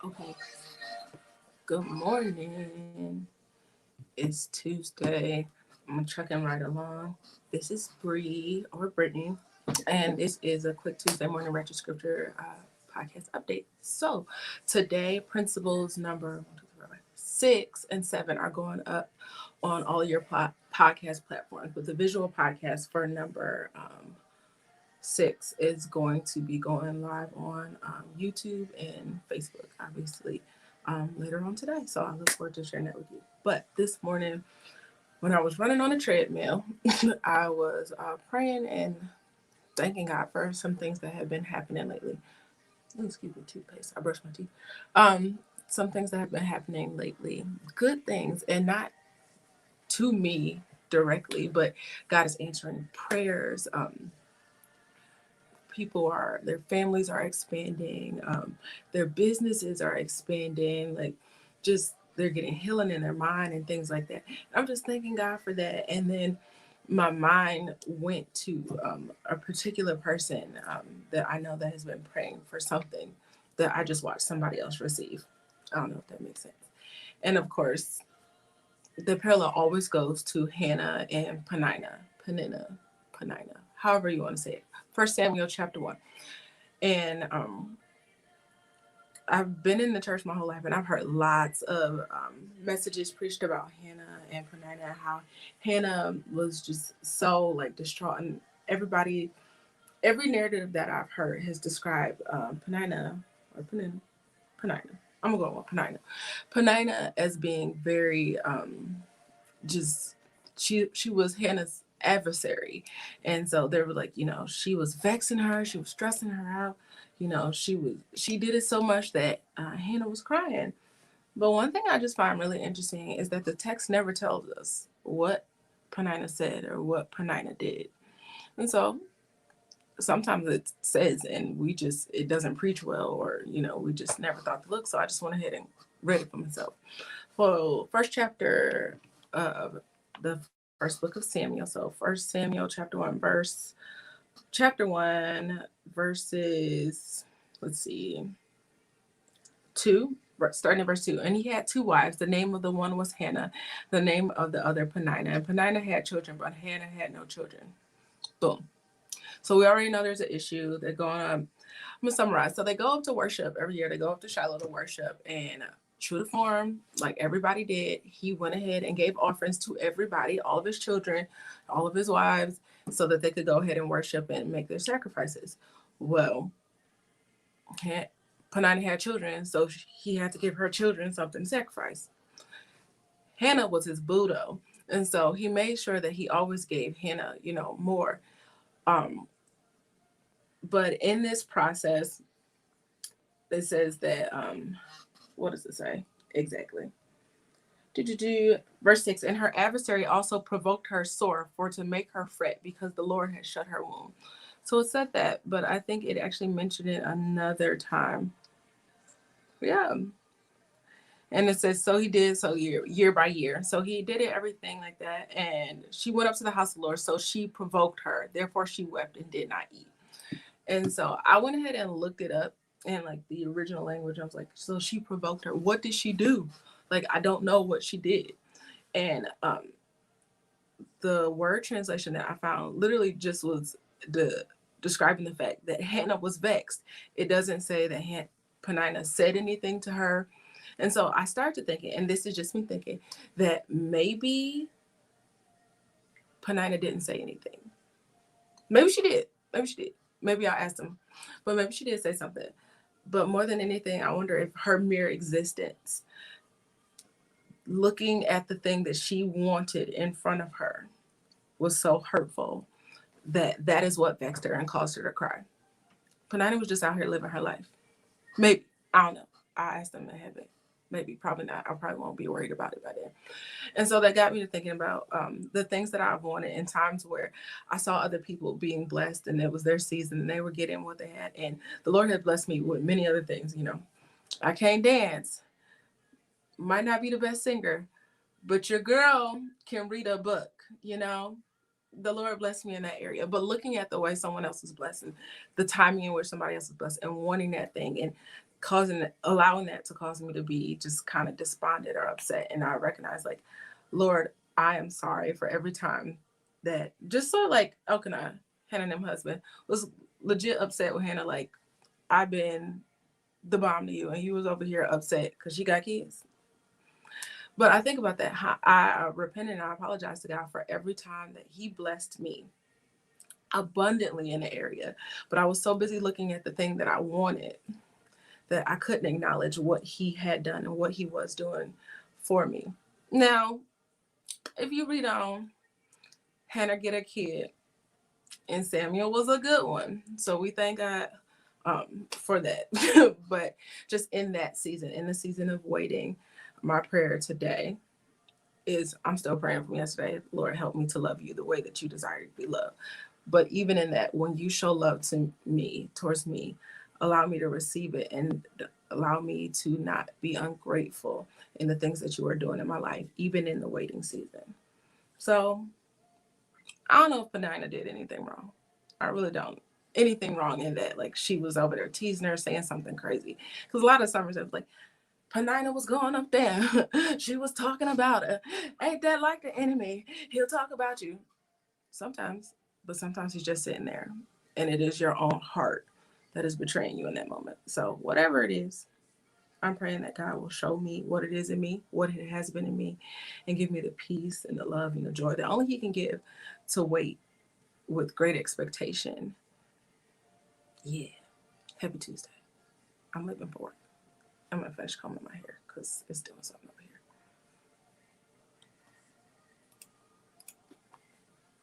Okay. Good morning. It's Tuesday. I'm trucking right along. This is Bree or Brittany, and this is a quick Tuesday morning Ratchet Scripture podcast update. So today, principles number 6 and 7 are going up on all your podcast platforms, but the visual podcast for number 6 is going to be going live on YouTube and Facebook, obviously, later on today. So I look forward to sharing that with you. But this morning, when I was running on a treadmill, I was praying and thanking God for some things that have been happening lately. Ooh, excuse me, toothpaste. I brushed my teeth. Some things that have been happening lately, good things, and not to me directly, but God is answering prayers. People are, their families are expanding, their businesses are expanding, like just they're getting healing in their mind and things like that. I'm just thanking God for that. And then my mind went to a particular person that I know that has been praying for something that I just watched somebody else receive. I don't know if that makes sense. And of course, the parallel always goes to Hannah and Penina, however you want to say it. First Samuel chapter 1. And I've been in the church my whole life, and I've heard lots of messages preached about Hannah and Penina, and how Hannah was just so like distraught, and every narrative that I've heard has described Penina or Penina. I'm gonna go with Penina as being very just she was Hannah's adversary, and so they were like, she was vexing her, she was stressing her out, she did it so much that Hannah was crying. But one thing I just find really interesting is that the text never tells us what Penina said or what Penina did, and so sometimes it says and it doesn't preach well, or we just never thought to look. So I just went ahead and read it for myself. So first chapter of the first book of Samuel. So First Samuel chapter 1 verses, let's see, 2, starting at verse 2. And he had two wives. The name of the one was Hannah, the name of the other Penina. And Penina had children, but Hannah had no children. Boom. So we already know there's an issue. They're going on. I'm going to summarize. So they go up to worship every year. They go up to Shiloh to worship. And true to form, like everybody did, he went ahead and gave offerings to everybody, all of his children, all of his wives, so that they could go ahead and worship and make their sacrifices. Well, Penina had children, so he had to give her children something to sacrifice. Hannah was his boo, and so he made sure that he always gave Hannah, more. But in this process, it says that, what does it say exactly? Verse 6, and her adversary also provoked her sore for to make her fret because the Lord had shut her womb. So it said that, but I think it actually mentioned it another time. Yeah. And it says, so he did, so year by year. So he did it, everything like that. And she went up to the house of the Lord. So she provoked her. Therefore, she wept and did not eat. And so I went ahead and looked it up in like the original language. I was like, so she provoked her. What did she do? Like, I don't know what she did. And the word translation that I found literally just was describing the fact that Hannah was vexed. It doesn't say that Penina said anything to her. And so I started thinking, and this is just me thinking, that maybe Penina didn't say anything. Maybe she did. Maybe I asked him, but maybe she did say something. But more than anything, I wonder if her mere existence, looking at the thing that she wanted in front of her, was so hurtful that is what vexed her and caused her to cry. Penina was just out here living her life. Maybe. I don't know. I asked him in heaven. Maybe, probably not. I probably won't be worried about it by then. And so that got me to thinking about the things that I've wanted in times where I saw other people being blessed and it was their season and they were getting what they had. And the Lord had blessed me with many other things. I can't dance, might not be the best singer, but your girl can read a book. The Lord blessed me in that area. But looking at the way someone else is blessed and the timing in which somebody else is blessed and wanting that thing and allowing that to cause me to be just kind of despondent or upset. And I recognize, like, Lord, I am sorry for every time that, just so like Elkanah, Hannah and them husband, was legit upset with Hannah, like, I've been the bomb to you, and he was over here upset because she got kids. But I think about that. How I repent and I apologize to God for every time that He blessed me abundantly in the area. But I was so busy looking at the thing that I wanted that I couldn't acknowledge what He had done and what He was doing for me. Now, if you read on, Hannah get a kid, and Samuel was a good one. So we thank God for that. But just in that season, in the season of waiting, my prayer today is, I'm still praying from yesterday, Lord, help me to love you the way that you desire to be loved. But even in that, when you show love to me, towards me, allow me to receive it and allow me to not be ungrateful in the things that you are doing in my life, even in the waiting season. So I don't know if Penina did anything wrong. I really don't. Anything wrong in that. Like, she was over there teasing her, saying something crazy. Because a lot of summers, it was like, Penina was going up there. She was talking about her. Ain't that like the enemy? He'll talk about you. Sometimes. But sometimes he's just sitting there. And it is your own heart that is betraying you in that moment. So whatever it is, I'm praying that God will show me what it is in me, what it has been in me, and give me the peace and the love and the joy that only He can give, to wait with great expectation. Yeah. Happy Tuesday. I'm living for it. I'm going to finish combing my hair because it's doing something over here.